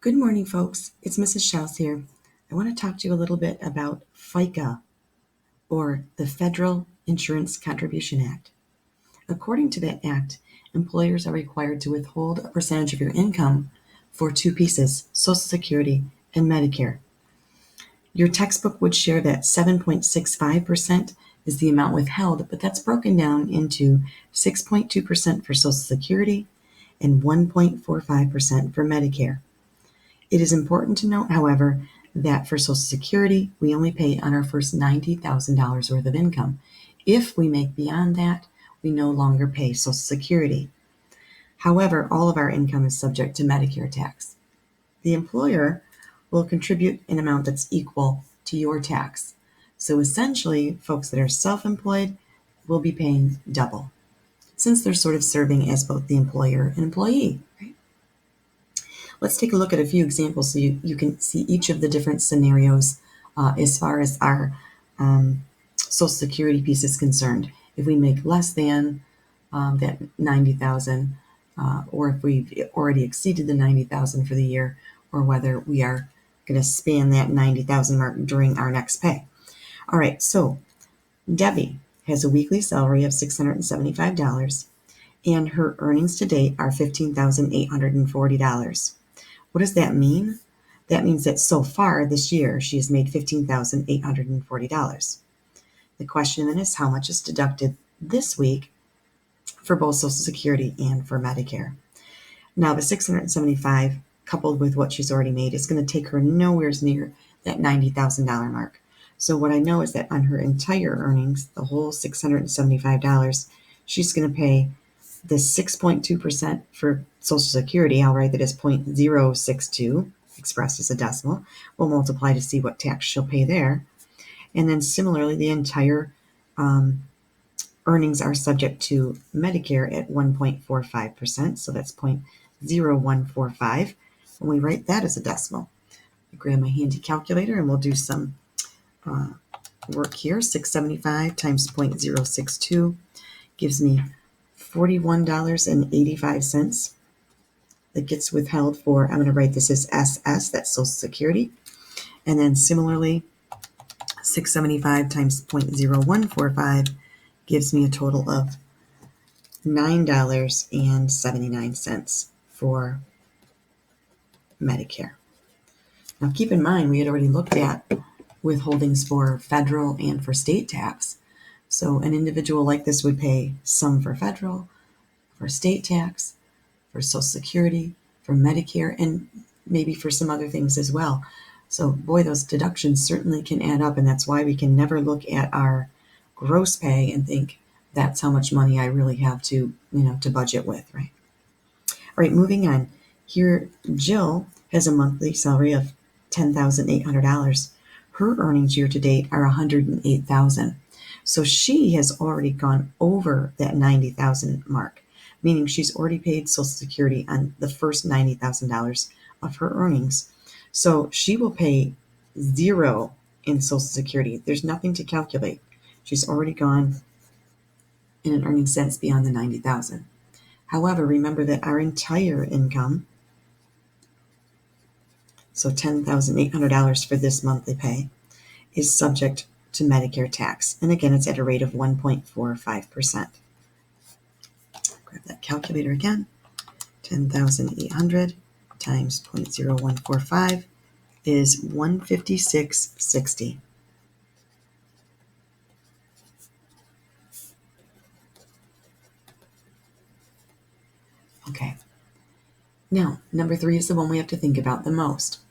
Good morning, folks. It's Mrs. Schaus here. I want to talk to you a little bit about FICA, or the Federal Insurance Contribution Act. According to that act, employers are required to withhold a percentage of your income for two pieces, Social Security and Medicare. Your textbook would share that 7.65% is the amount withheld, but that's broken down into 6.2% for Social Security and 1.45% for Medicare. It is important to note, however, that for Social Security, we only pay on our first $90,000 worth of income. If we make beyond that, we no longer pay Social Security. However, all of our income is subject to Medicare tax. The employer will contribute an amount that's equal to your tax. So essentially, folks that are self-employed will be paying double, since they're sort of serving as both the employer and employee, right? Let's take a look at a few examples so you can see each of the different scenarios as far as our Social Security piece is concerned. If we make less than that 90,000, or if we've already exceeded the 90,000 for the year, or whether we are going to span that 90,000 mark during our next pay. All right, so Debbie has a weekly salary of $675, and her earnings to date are $15,840. What does that mean? That means that so far this year, she has made $15,840. The question then is, how much is deducted this week for both Social Security and for Medicare? Now, the $675 coupled with what she's already made is going to take her nowhere near that $90,000 mark. So what I know is that on her entire earnings, the whole $675, she's going to pay the 6.2% for Social Security. I'll write that as 0.062 expressed as a decimal. We'll multiply to see what tax she'll pay there. And then similarly, the entire earnings are subject to Medicare at 1.45%. So that's 0.0145. And we write that as a decimal. I grab my handy calculator and we'll do some work here. 675 times 0.062 gives me $41.85 that gets withheld for, I'm going to write this as SS, that's Social Security. And then similarly, 675 times 0.0145 gives me a total of $9.79 for Medicare. Now keep in mind, we had already looked at withholdings for federal and for state tax. So an individual like this would pay some for federal, for state tax, for Social Security, for Medicare, and maybe for some other things as well. So boy, those deductions certainly can add up, and that's why we can never look at our gross pay and think that's how much money I really have to budget with, right? All right, moving on. Here, Jill has a monthly salary of $10,800. Her earnings year to date are $108,000. So she has already gone over that 90,000 mark, meaning she's already paid Social Security on the first $90,000 of her earnings. So she will pay zero in Social Security. There's nothing to calculate. She's already gone in an earning sense beyond the 90,000. However, remember that our entire income, so $10,800 for this monthly pay, is subject to Medicare tax. And again, it's at a rate of 1.45%. Grab that calculator again. 10,800 times 0.0145 is $156.60. Okay. Now, number 3 is the one we have to think about the most.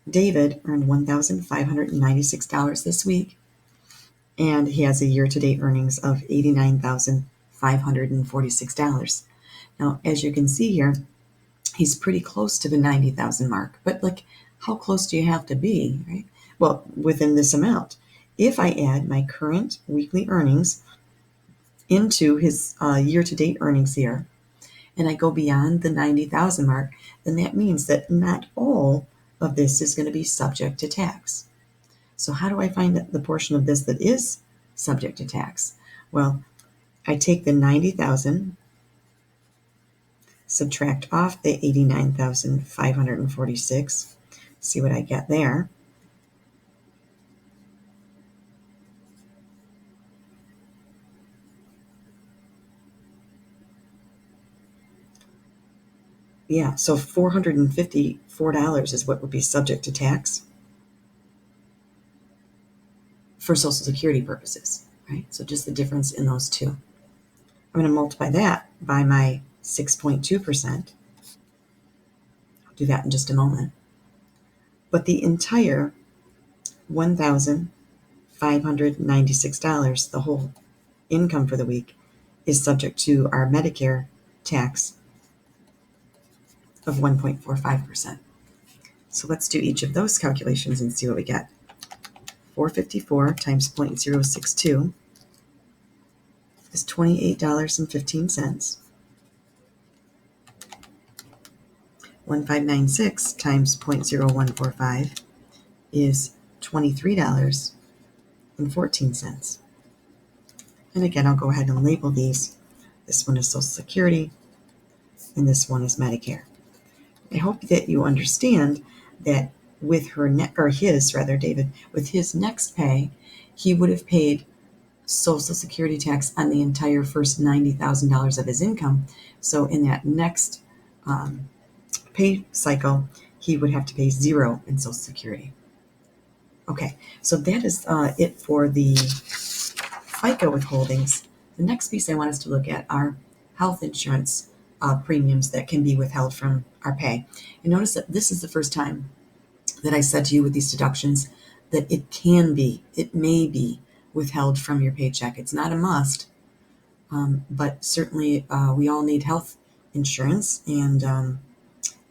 David earned $1,596 this week, and he has a year-to-date earnings of $89,546. Now, as you can see here, he's pretty close to the 90,000 mark, but how close do you have to be, right? Well, within this amount. If I add my current weekly earnings into his year-to-date earnings here, and I go beyond the 90,000 mark, then that means that not all of this is going to be subject to tax. So how do I find the portion of this that is subject to tax? Well, I take the 90,000 subtract off the 89,546. See what I get there. Yeah, so $454 is what would be subject to tax for Social Security purposes, right? So just the difference in those two. I'm going to multiply that by my 6.2%. I'll do that in just a moment. But the entire $1,596, the whole income for the week, is subject to our Medicare tax of 1.45%. So let's do each of those calculations and see what we get. 454 times 0.062 is $28.15. 1596 times 0.0145 is $23.14. And again, I'll go ahead and label these. This one is Social Security, and this one is Medicare. I hope that you understand that with David, with his next pay, he would have paid Social Security tax on the entire first $90,000 of his income. So in that next pay cycle, he would have to pay zero in Social Security. Okay, so that is it for the FICA withholdings. The next piece I want us to look at are health insurance premiums that can be withheld from our pay. And notice that this is the first time that I said to you with these deductions that it may be withheld from your paycheck. It's not a must, but certainly we all need health insurance, and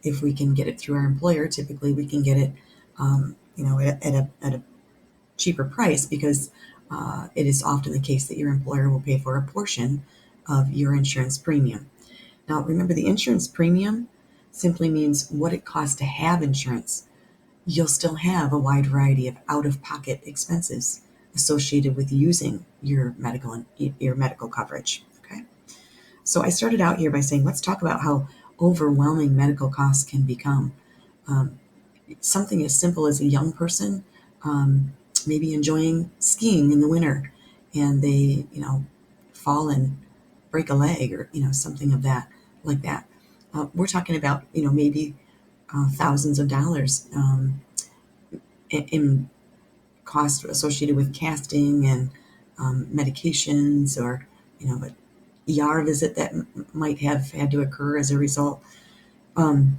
if we can get it through our employer, typically we can get it, at a cheaper price, because it is often the case that your employer will pay for a portion of your insurance premium. Now, remember, the insurance premium simply means what it costs to have insurance. You'll still have a wide variety of out-of-pocket expenses associated with using your medical coverage. Okay, so I started out here by saying, let's talk about how overwhelming medical costs can become. Something as simple as a young person maybe enjoying skiing in the winter, and they fall and break a leg, or something of that like that. We're talking about maybe thousands of dollars in cost associated with casting and medications, or an ER visit that might have had to occur as a result. And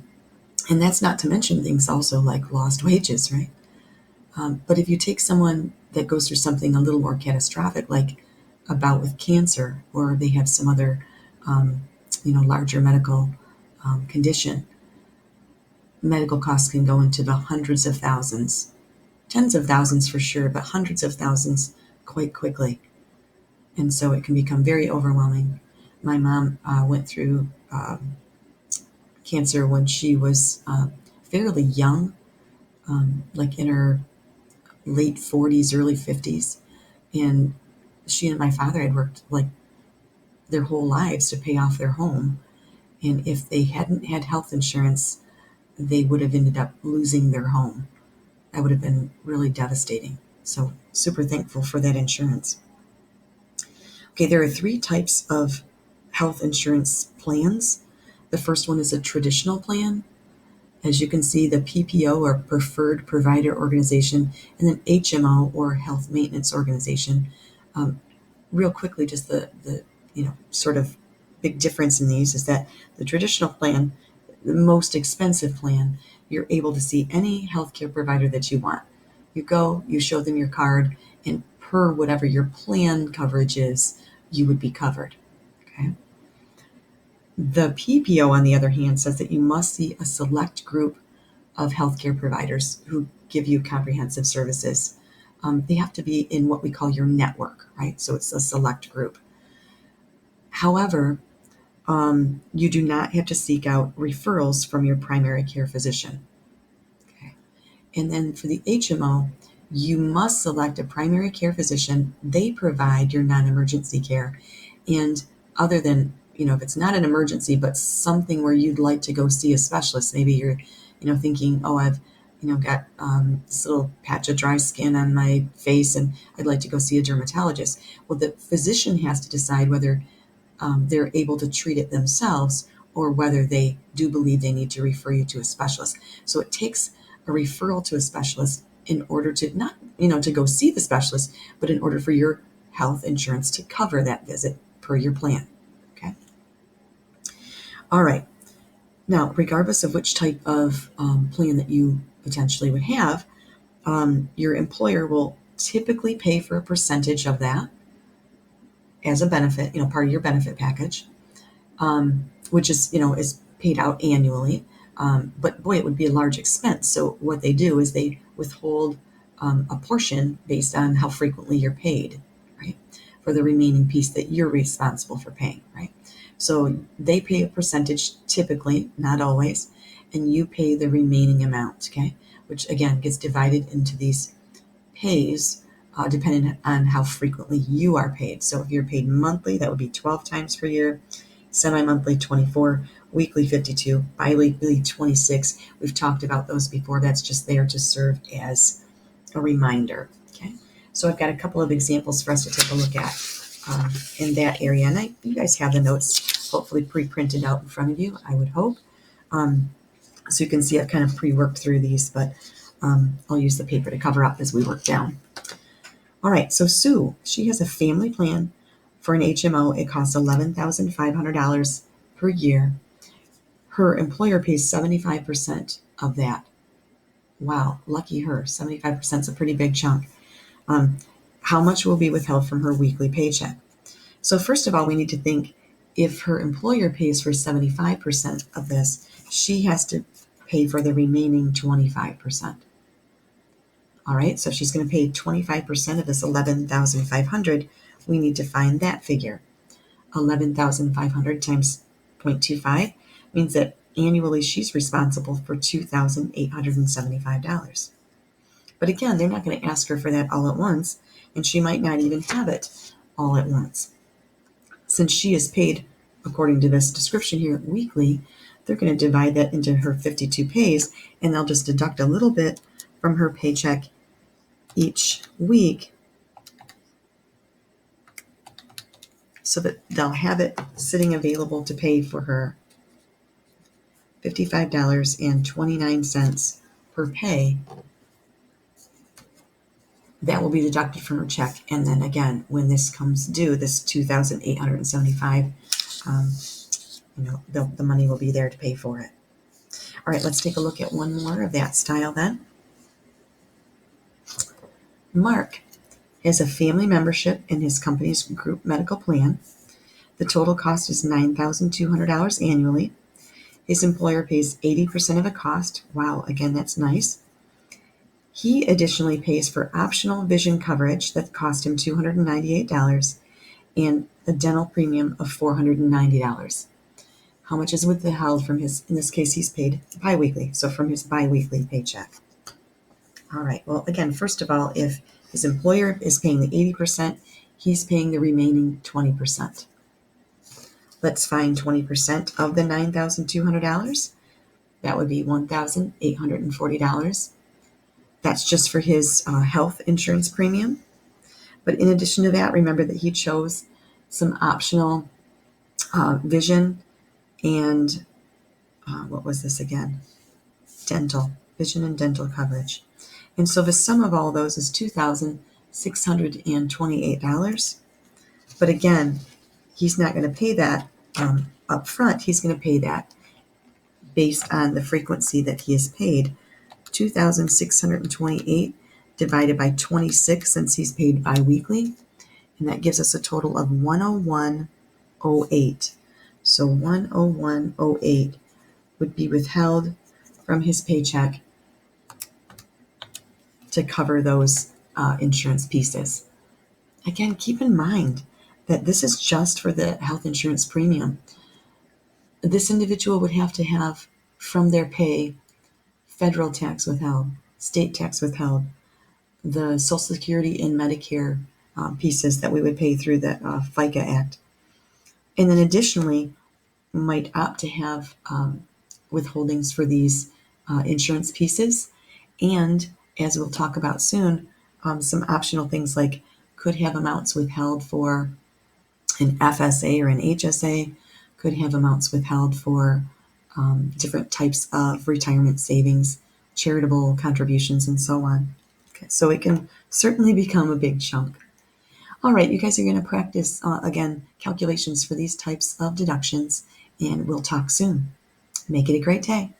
that's not to mention things also like lost wages, right? But if you take someone that goes through something a little more catastrophic, like a bout with cancer, or they have some other, larger medical condition, medical costs can go into the hundreds of thousands, tens of thousands for sure, but hundreds of thousands quite quickly. And so it can become very overwhelming. My mom went through cancer when she was fairly young, like in her late 40s, early 50s. And she and my father had worked like their whole lives to pay off their home. And if they hadn't had health insurance, they would have ended up losing their home. That would have been really devastating. So super thankful for that insurance. Okay, there are 3 types of health insurance plans. The first one is a traditional plan. As you can see, the PPO, or Preferred Provider Organization, and then HMO, or Health Maintenance Organization. Real quickly, just the sort of big difference in these is that the traditional plan, the most expensive plan, you're able to see any healthcare provider that you want. You go, you show them your card, and per whatever your plan coverage is, you would be covered. Okay. The PPO, on the other hand, says that you must see a select group of healthcare providers who give you comprehensive services. They have to be in what we call your network, right? So it's a select group. However, you do not have to seek out referrals from your primary care physician. Okay. And then for the HMO, you must select a primary care physician. They provide your non-emergency care. And other than if it's not an emergency, but something where you'd like to go see a specialist. Maybe you're, thinking, oh, I've, got this little patch of dry skin on my face and I'd like to go see a dermatologist. Well, the physician has to decide whether they're able to treat it themselves or whether they do believe they need to refer you to a specialist. So it takes a referral to a specialist in order to not, to go see the specialist, but in order for your health insurance to cover that visit per your plan. Okay. All right. Now, regardless of which type of plan that you potentially would have, your employer will typically pay for a percentage of that as a benefit, part of your benefit package, which is paid out annually. But boy, it would be a large expense. So what they do is they withhold a portion based on how frequently you're paid, right? For the remaining piece that you're responsible for paying, right? So they pay a percentage typically, not always, and you pay the remaining amount, okay? Which again gets divided into these pays depending on how frequently you are paid. So if you're paid monthly, that would be 12 times per year, semi-monthly 24, weekly 52, bi-weekly 26. We've talked about those before. That's just there to serve as a reminder. Okay, so I've got a couple of examples for us to take a look at in that area. And you guys have the notes hopefully pre-printed out in front of you, I would hope. So you can see I've kind of pre-worked through these, but I'll use the paper to cover up as we work down. All right, so Sue, she has a family plan for an HMO. It costs $11,500 per year. Her employer pays 75% of that. Wow, lucky her. 75% is a pretty big chunk. How much will be withheld from her weekly paycheck? So first of all, we need to think if her employer pays for 75% of this, she has to pay for the remaining 25%. All right, so if she's going to pay 25% of this $11,500, we need to find that figure. 11,500 times 0.25 means that annually she's responsible for $2,875. But again, they're not going to ask her for that all at once, and she might not even have it all at once. Since she is paid, according to this description here, weekly, they're going to divide that into her 52 pays, and they'll just deduct a little bit from her paycheck each week so that they'll have it sitting available to pay for her $55.29 per pay. That will be deducted from her check. And then again, when this comes due, this $2,875, the money will be there to pay for it. All right, let's take a look at one more of that style then. Mark has a family membership in his company's group medical plan. The total cost is $9,200 annually. His employer pays 80% of the cost. Wow, again, that's nice. He additionally pays for optional vision coverage that cost him $298 and a dental premium of $490. How much is withheld from his, in this case, he's paid biweekly, so from his biweekly paycheck. All right, well, again, first of all, if his employer is paying the 80%, he's paying the remaining 20%. Let's find 20% of the $9,200. That would be $1,840. That's just for his health insurance premium. But in addition to that, remember that he chose some optional vision and what was this again? Dental, vision and dental coverage. And so the sum of all those is $2,628. But again, he's not going to pay that up front. He's going to pay that based on the frequency that he is paid. 2,628 divided by 26 since he's paid biweekly, and that gives us a total of 101.08. So 101.08 would be withheld from his paycheck to cover those insurance pieces. Again, keep in mind that this is just for the health insurance premium. This individual would have to have from their pay federal tax withheld, state tax withheld, the Social Security and Medicare pieces that we would pay through the FICA Act. And then additionally, might opt to have withholdings for these insurance pieces. And as we'll talk about soon, some optional things like could have amounts withheld for an FSA or an HSA, could have amounts withheld for different types of retirement savings, charitable contributions, and so on. Okay, so it can certainly become a big chunk. All right, you guys are going to practice, again, calculations for these types of deductions, and we'll talk soon. Make it a great day.